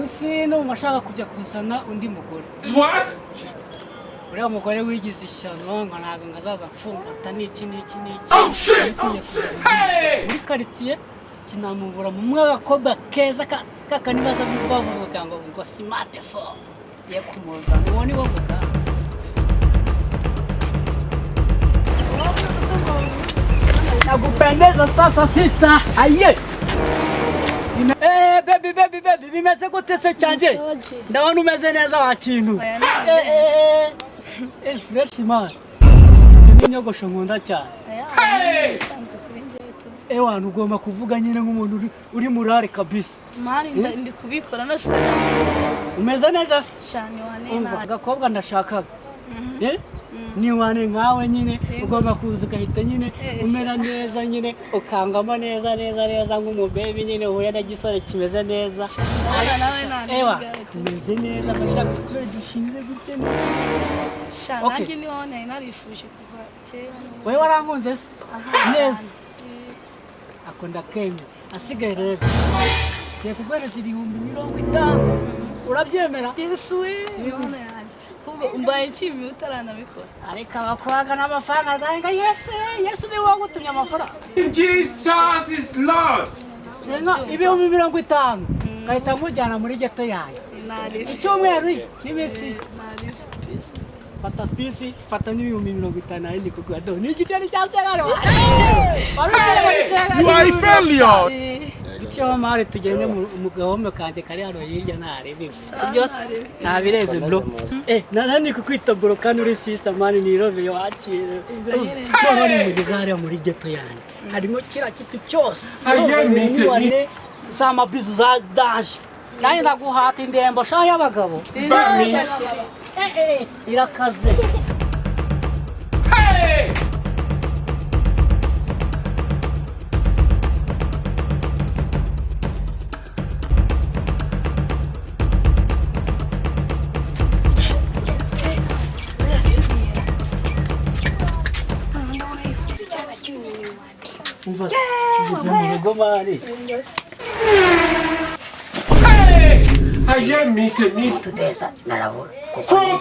Rusine umashaka kujya kuzana undi mugore. What? Uriya mugore wigize ishyano ngo ntago ngazaza mfungata n'iki. Oh shit! Muri quartier sinamubura mu mwakobwa keza kakanibaza bivavuga ngo smartphone ye kumuza none wo muga. Nakupendeza sasa sister. Aye. Baby, bimeze gute se cyanje? Ndabona umeze neza wa kintu. Fresh man. Nyogosho nkunda cyane. Wana ugomba kuvuga nyine nk'umuntu uri murare kabisa. Mani ndi kubikora nashaka. Umeze neza se? Shani wane. Agakobwa ndashakaga. Ni wane nkawe nyine ugomba kuza ugahita nyine umera neza nyine ukangama neza nk'umubebi nyine uhuye na gisore kimeze neza. Ewa tumeze neza ndashaka ko dushinze gute Shani nanjye ni wane narifuje kuva kera. Wewe warankunze se? Neza. Akunda kemwe asigaye rero ye kugwereza 50,000 urabyemera? Yesu we wane yanjye kuba umbaye nshimye utaranabikora ariko abakwaga n'amafaranga aranga Yesu ni wowe utumye amafaranga. Jesus is Lord. Senga 50,000 kahita nkujyana muri geto yayo. Icyumweru n'ibisi fata pisi fata n'50,000 ayindi kugwa do ni igiceri cya segaro. You are a failure. Icyo mari tugende umugabo mukande kari hano hirya narebe. Byose ntabireze bro. Nanani kukwitoboro kandi uri sister man ni rove yo akire. None mugeze hariya muri geto yanjye. Harimo kira kitu cyose. Ayemite sama bizu za dash. Naye ndaguhata indembo shaho y'abagabo. Irakaze. Hey! Ayemite tutesa narabura kuko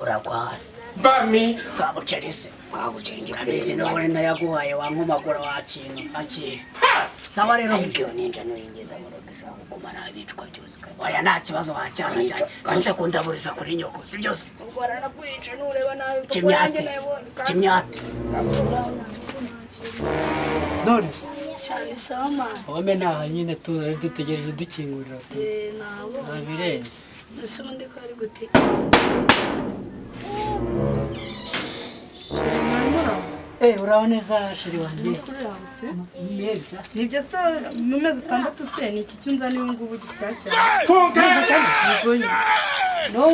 urakwasi Bami twabucerese twabucenje no bone ndayaguhaye wankomagura wa kintu akiri sawa rero ibyo ninja no yingeza mu rugo kumara abicwa cyose oya nta kibazo wacyana cyane cyose kundaburiza kuri nyoko si byose ugorana kwica nureba nawe kimyate Doris Shani sama wame naha nyine dutegereje dukingurira nabo abireze ese ndi ko ari guti uraho neza shiri wanjye meza nibyo so mu mezi atandatu se ni iki cyunza niyo ngubu gishyashya no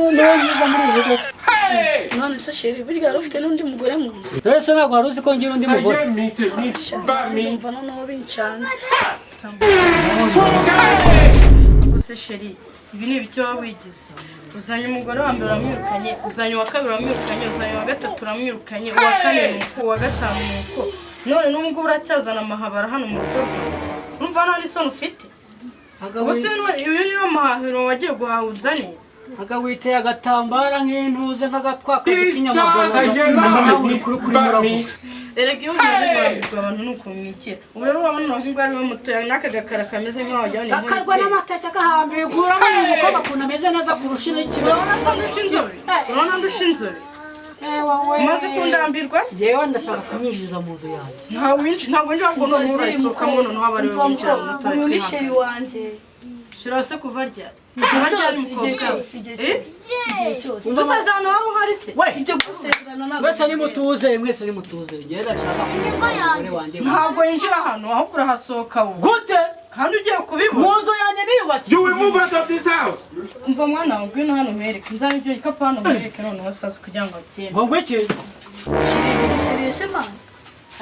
yiza muri ubu bwose none se sheri burya ufite n'undi mugore mu nzu rero se ntabwo wari uzi ko ngira undi mugore Bami mva noneho bincana gusa sheri ibi ni ibiki waba wigize uzanye umugore wa mbere uramwirukanye uzanye uwa kabiri uramwirukanye uzanye uwa gatatu uramwirukanye uwa kane nuko uwa gatanu nuko none n'ubwo uracyazana amahabara hano mu rugo urumva nta n'isoni ufite ubuse uyu niyo mahahiro wagiye guhaha uzane agawiteye agatambara nk'intuze nk'agatwaka k'inyamagana uri kuri muravuga erega iyo umaze kurambirwa abantu nuko mwikira ubu rero urabona umuhungu ari we mutoya n'aka gakara kameze nk'aho wajyana inkono gakarwa n'amateke agahambiye urabona uyu mukobwa ukuntu ameze neza kurusha n'ikibazo urabona ndusha inzobe umaze kundambirwa se yewe ndashaka kumwinjiza mu nzu yanjye ntabwo winjira ngo none urayisohokamo noneho aba ari we winjira mu mutoya uyu ni sheri wanjye shira se kuva ryari igihe cyose umusaza hano wari uhari se ibyo gusezerana ntabwo mwese nimutuze njye ndashaka kumugore wanjye ntabwo yinjira hano ahubwo urahasohoka wowe gute kandi ugiye kubibona mu nzu yanjye niyubakiye You will move out of this house. umva mwana wawe ngwino hano mwereke nzana ibyo gikapu hano mwereke noneho sasa kugira ngo abyemere ngo ngwiki sheri se man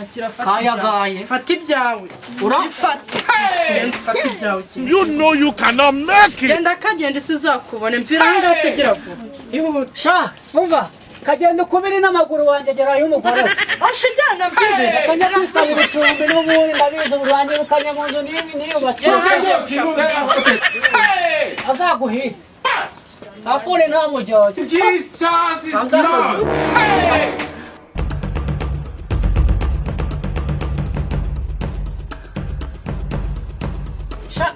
akira kayagaye fata ibyawe fata ibyawe You know you cannot make it. genda kagenda isi zakubone mvira aha ngaha se gira vuba ihute sha umva kagenda ukubiri n'amaguru wanjye gerayo umugore ashe jyana mvire kanya kwisaba ibicumbi n'ubundi ndabizi urwanye rukanye mu nzu niyubakiye azaguhira afune nta mujyoje Jesus is Lord. Hey!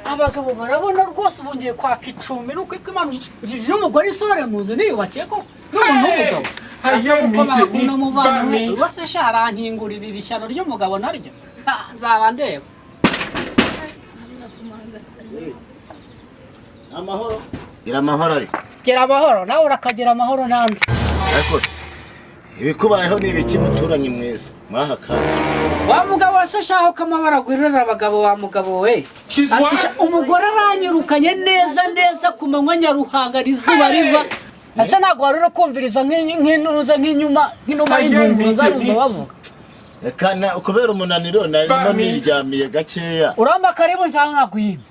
abagabo barabona rwose ubungiye kwaka icumbi nuko Imana njije umugore isore muzi niyubakiye ko n'umuntu w'umugabo bose sharankingurira ishyano ry'umugabo naryo nzaba ndeba amahoro gira amahoro ariko gira amahoro nawe urakagira amahoro nanze ariko se ibikubayeho ni ibiki muturanye mwiza mwahakana wa mugabo wese shaho kamabara gwirira abagabo wa mugabo we atisha umugore aranyirukanye neza ku manywa nyaruhanga rizuba riva ese ntago warura kumviriza nk'inuza nk'inyuma y'intungu zaruva bavuga rekana ukubera umunaniro narimo niryamiye gakeya uramba karibu cyangwa nakwiyima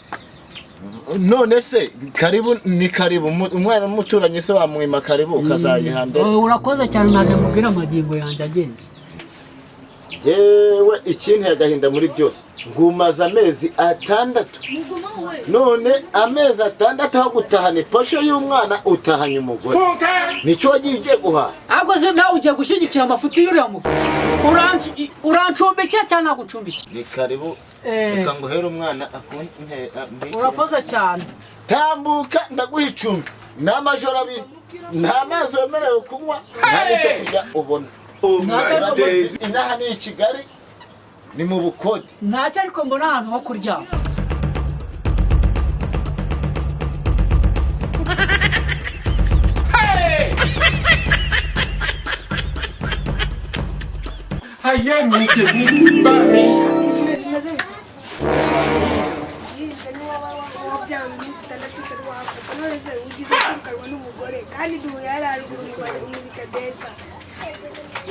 none se karibu ni karibu umwana w'umuturanyi se wamwima karibu ukazayihande urakoze cyane naje mubwira amagingo yanjye agenze jewe ikintu yagahinda muri byose ngumaza amezi 6 none amezi 6 aho gutahana posho y'umwana utahanye umugore nico wagiye guha agoze nawe ugiye gushigikira amafuti y'uriya mugore urancumbikira cyane nagucumbikira ni karibu reka nguhere umwana akunte urakoze cyane tambuka ndaguha icumbi n'amajoro abiri nta mazi wemerewe kunywa nta n'icyo kurya ubona inaha ni i Kigali ni mu bukode ntacyo ariko mbona ahantu ho kuryama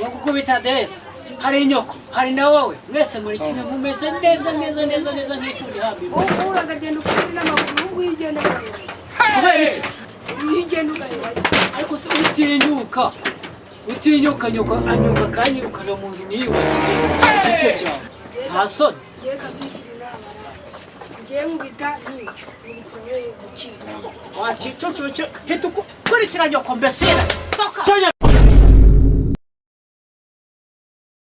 Wakukubita desi hari inyoko hari na wowe mwese muri kimwe mumeze neza nk'ifuri hamwe uragagenda ukuri n'amaguru ubwo yigenda kubera iki yigenda ugahera ariko se utinyuka nyoko anyuka kanyirukana mu nzu niyubakiye gite cyawe nta soni ngiye kavifiri n'abarati ngiye nkubita ntibifunyoye gucika wacicucucu hita ukurikira nyoko mbesera toka